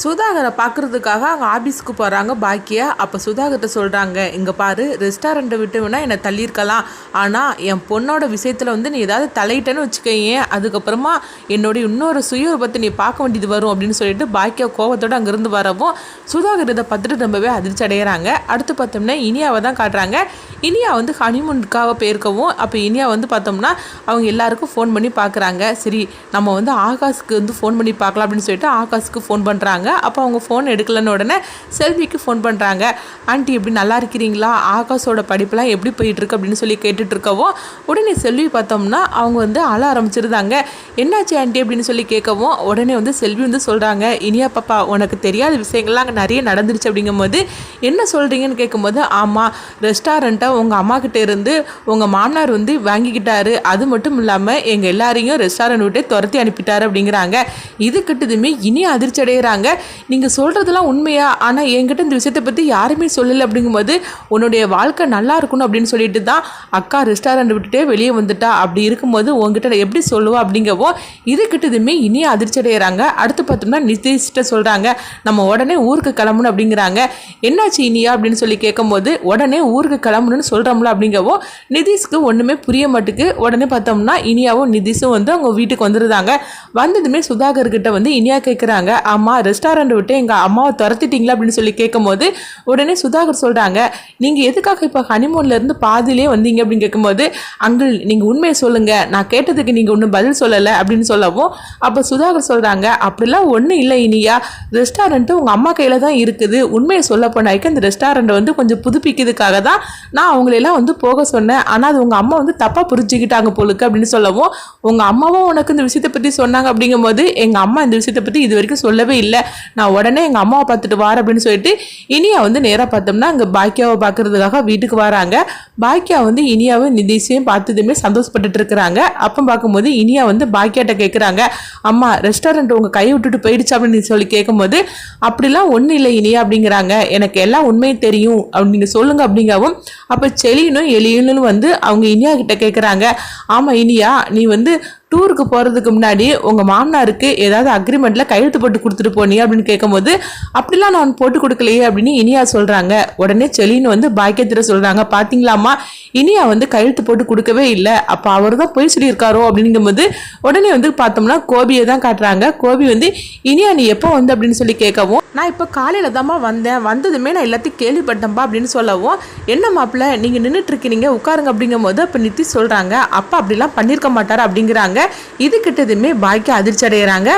சுதாகரை பார்க்குறதுக்காக அவங்க ஆஃபீஸ்க்கு போகிறாங்க பாக்கியா. அப்போ சுதாகர்கிட்ட சொல்கிறாங்க, இங்கே பாரு, ரெஸ்டாரண்ட்டை விட்டு வேணால் என்னை தள்ளியிருக்கலாம், ஆனால் என் பொண்ணோட விஷயத்தில் வந்து நீ ஏதாவது தலையிட்டேன்னு வச்சுக்கோங்க, அதுக்கப்புறமா என்னுடைய இன்னொரு சுயரூபத்தை நீ பார்க்க வேண்டியது வரும் அப்படின்னு சொல்லிட்டு பாக்கியா கோவத்தோடு அங்கேருந்து வரவும் சுதாகர் இதை பார்த்துட்டு ரொம்பவே அதிர்ச்சி அடைகிறாங்க. அடுத்து பார்த்தோம்னா இனியாவை தான் காட்டுறாங்க. இனியா வந்து ஹனிமூனுக்காக போயிருக்கவும் அப்போ இனியா வந்து பார்த்தோம்னா அவங்க எல்லாருக்கும் ஃபோன் பண்ணி பார்க்குறாங்க. சரி, நம்ம வந்து ஆகாஷ்க்கு வந்து ஃபோன் பண்ணி பார்க்கலாம் அப்படின்னு சொல்லிட்டு ஆகாஷ்க்கு ஃபோன் பண்ணுறாங்க. அப்போ அவங்க ஃபோன் எடுக்கலன்னு உடனே செல்விக்கு ஃபோன் பண்ணுறாங்க. ஆண்டி எப்படி நல்லா இருக்கிறீங்களா, ஆகாஷோட படிப்பெல்லாம் எப்படி போயிட்டுருக்கு அப்படின்னு சொல்லி கேட்டுட்ருக்கவும் உடனே செல்வி பார்த்தோம்னா அவங்க வந்து அழ ஆரம்பிச்சிருந்தாங்க. என்னாச்சு ஆண்டி அப்படின்னு சொல்லி கேட்கவும் உடனே வந்து செல்வி வந்து சொல்கிறாங்க, இனியா பாப்பா, உனக்கு தெரியாத விஷயங்கள்லாம் அங்கே நிறைய நடந்துருச்சு அப்படிங்கும்போது என்ன சொல்கிறீங்கன்னு கேட்கும்போது, ஆமாம், ரெஸ்டாரண்ட்டை உங்கள் அம்மா கிட்டே இருந்து உங்கள் மாமனார் வந்து வாங்கிக்கிட்டாரு, அது மட்டும் இல்லாமல் எங்கள் எல்லாரையும் ரெஸ்டாரண்ட் விட்டே துரத்தி அனுப்பிட்டாரு அப்படிங்கிறாங்க. இது கிட்டதுமே இனி அதிர்ச்சி அடைகிறாங்க. நீங்கள் சொல்கிறதெல்லாம் உண்மையா, ஆனால் என்கிட்ட இந்த விஷயத்தை பற்றி யாருமே சொல்லலை அப்படிங்கும்போது உன்னுடைய வாழ்க்கை நல்லா இருக்கணும் அப்படின்னு சொல்லிட்டு தான் அக்கா ரெஸ்டாரண்ட் விட்டுட்டே வெளியே வந்துட்டா, அப்படி இருக்கும்போது உங்ககிட்ட எப்படி சொல்லுவா அப்படிங்கவோ இது கிட்டதுமே இனி அதிர்ச்சி அடைகிறாங்க. அடுத்து பார்த்தோம்னா நிதிஷ்ட சொல்கிறாங்க, நம்ம உடனே ஊருக்கு கிளம்பணும் அப்படிங்கிறாங்க. என்னாச்சு இனியா அப்படின்னு சொல்லி கேட்கும்போது உடனே ஊருக்கு கிளம்பணும்னு சொல்கிறோம்ல அப்படிங்கவோ நிதிஷ்க்கு ஒன்றுமே புரிய மாட்டுக்கு. உடனே பார்த்தோம்னா இனியாவும் நிதிஷும் வந்து அவங்க வீட்டுக்கு வந்துருந்தாங்க. வந்ததுமே சுதாகர்கிட்ட வந்து இனியா கேட்குறாங்க, ஆமாம், ரெஸ்டாரண்ட் விட்டு எங்கள் அம்மாவை துரத்திட்டீங்களா அப்படின்னு சொல்லி கேட்கும்போது உடனே சுதாகர் சொல்கிறாங்க, நீங்கள் எதுக்காக இப்போ ஹனிமூன்லேருந்து பாதிலே வந்தீங்க அப்படின்னு கேட்கும்போது, அங்கிள் நீங்கள் உண்மையை சொல்லுங்கள், நான் கேட்டதுக்கு நீங்கள் ஒன்றும் பதில் சொல்லலை அப்படின்னு சொல்லவும் அப்போ சுதாகர் சொல்கிறாங்க, அப்படிலாம் ஒன்றும் இல்லை இனியா, ரெஸ்டாரண்ட்டு உங்கள் அம்மா கையில் தான் இருக்குது, உண்மையை சொல்ல போனாய்க்கு அந்த ரெஸ்டாரண்ட்டை வந்து கொஞ்சம் புதுப்பிக்கிறதுக்காக தான் நான் அவங்களெல்லாம் வந்து போக சொன்னேன், ஆனால் அது உங்கள் அம்மா வந்து தப்பாக புரிஞ்சுக்கிட்டாங்க போலுக்கு அப்படின்னு சொல்லவும் உங்கள் அம்மாவும் உனக்கு இந்த விஷயத்தை பற்றி சொன்னாங்க அப்படிங்கும்போது எங்கள் அம்மா இந்த விஷயத்தை பற்றி இது வரைக்கும் சொல்லவே இல்லை, நான் உடனே எங்கள் அம்மாவை பார்த்துட்டு வார் அப்படின்னு சொல்லிட்டு இனியா வந்து நேராக பார்த்தோம்னா அங்கே பாக்கியாவை பார்க்கறதுக்காக வீட்டுக்கு வராங்க. பாக்கியா வந்து இனியாவும் நிதிஷையும் பார்த்ததுமே சந்தோஷப்பட்டுட்டு இருக்கிறாங்க. அப்போ பார்க்கும்போது இனியா வந்து பாக்கியாட்ட கேட்குறாங்க, அம்மா ரெஸ்டாரண்ட் உங்கள் கையை விட்டுட்டு போயிடுச்சு அப்படின்னு சொல்லி கேட்கும்போது அப்படிலாம் ஒன்றும் இல்லை இனியா அப்படிங்கிறாங்க, எனக்கு எல்லாம் உண்மையும் தெரியும் நீங்கள் சொல்லுங்க அப்படிங்கவும் அப்போ செலியனும் எலியனும் வந்து அவங்க இனியா கிட்ட கேட்குறாங்க, ஆமாம் இனியா, நீ வந்து டூருக்கு போகிறதுக்கு முன்னாடி உங்கள் மாமனாருக்கு ஏதாவது அக்ரிமெண்ட்டில் கையெழுத்து போட்டு கொடுத்துட்டு போனியா அப்படின்னு கேட்கும்போது அப்படிலாம் நான் போட்டு கொடுக்கலையே அப்படின்னு இனியா சொல்கிறாங்க. உடனே செலின்னு வந்து பாக்கியத்திர சொல்கிறாங்க, பார்த்தீங்களாம்மா, இனியா வந்து கையெழுத்து போட்டு கொடுக்கவே இல்லை, அப்போ அவர் தான் போய் சொல்லியிருக்காரோ அப்படிங்கும்போது உடனே வந்து பார்த்தோம்னா கோபியை தான் காட்டுறாங்க. கோபி வந்து இனியா நீ எப்போ வந்து அப்படின்னு சொல்லி கேட்கவும், நான் இப்போ காலையில் தான்மா வந்தேன், வந்ததுமே நான் எல்லாத்தையும் கேள்விப்பட்டேன்ப்பா அப்படின்னு சொல்லவும், என்ன மாப்பிள்ள நீங்கள் நின்றுட்டுருக்கீங்க உட்காருங்க அப்படிங்கும்போது அப்போ நித்தி சொல்கிறாங்க, அப்பா அப்படிலாம் பண்ணியிருக்க மாட்டார் அப்படிங்கிறாங்க. இது கிட்டதுமே பாக்கியா அதிர்ச்சி அடைகிறாங்க.